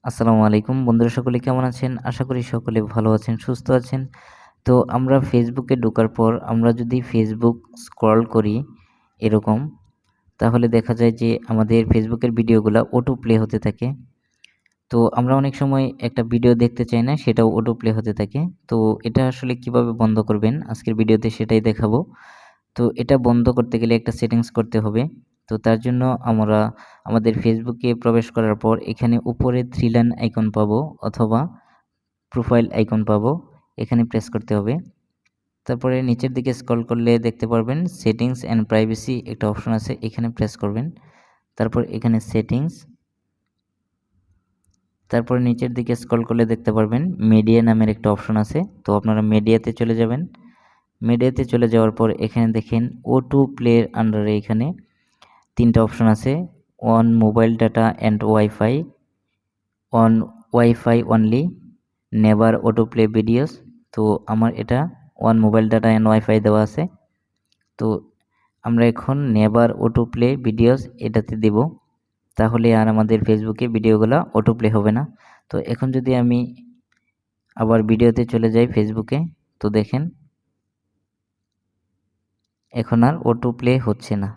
আসসালামু আলাইকুম বন্ধুরা, সকলে কেমন আছেন? আশা করি সকলে ভালো আছেন, সুস্থ আছেন। তো আমরা ফেসবুকে ঢোকার পর আমরা যদি ফেসবুক স্ক্রল করি এরকম, তাহলে দেখা যায় যে আমাদের ফেসবুকের ভিডিওগুলা অটো প্লে হতে থাকে। তো আমরা অনেক সময় একটা ভিডিও দেখতে চাই না, সেটাও অটো প্লে হতে থাকে। তো এটা আসলে কিভাবে বন্ধ করবেন আজকের ভিডিওতে সেটাই দেখাবো। তো এটা বন্ধ করতে গেলে একটা সেটিংস করতে হবে। তো তার জন্য আমরা আমাদের ফেসবুকে প্রবেশ করার পর এখানে উপরে 3 লাইন আইকন পাবো অথবা প্রোফাইল আইকন পাবো, এখানে প্রেস করতে হবে। তারপরে নিচের দিকে স্ক্রল করলে দেখতে পারবেন সেটিংস অ্যান্ড প্রাইভেসি একটা অপশন আছে, এখানে প্রেস করবেন। তারপর এখানে সেটিংস, তারপরে নিচের দিকে স্ক্রল করলে দেখতে পারবেন মিডিয়া নামের একটা অপশন আছে। তো আপনারা মিডিয়াতে চলে যাবেন। মিডিয়াতে চলে যাওয়ার পর এখানে দেখেন O2 প্লের আন্ডারে এখানে 3টা অপশন আছে। On mobile data and wifi, on wifi only, never auto play videos. তো আমার এটা on mobile data and wifi দেওয়া আছে। তো আমরা এখন নেভার অটো প্লে ভিডিওস এটাতে দেব, তাহলে আর আমাদের ফেসবুকে ভিডিওগুলো অটো প্লে হবে না। তো এখন যদি আমি আবার ভিডিওতে চলে যাই ফেসবুকে, তো দেখেন এখন আর অটো প্লে হচ্ছে না।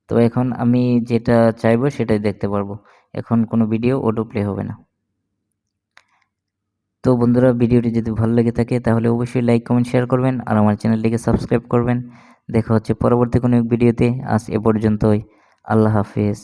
তো এখন আমি যেটা চাইবো সেটাই দেখতে পারবো। এখন কোনো ভিডিও অটো প্লে হবে না। তো বন্ধুরা, ভিডিওটি যদি ভালো লেগে থাকে তাহলে অবশ্যই লাইক, কমেন্ট, শেয়ার করবেন আর আমার চ্যানেলটিকে সাবস্ক্রাইব করবেন। দেখা হচ্ছে পরবর্তী কোনো এক ভিডিওতে। আজ এ পর্যন্তই। আল্লাহ হাফেজ।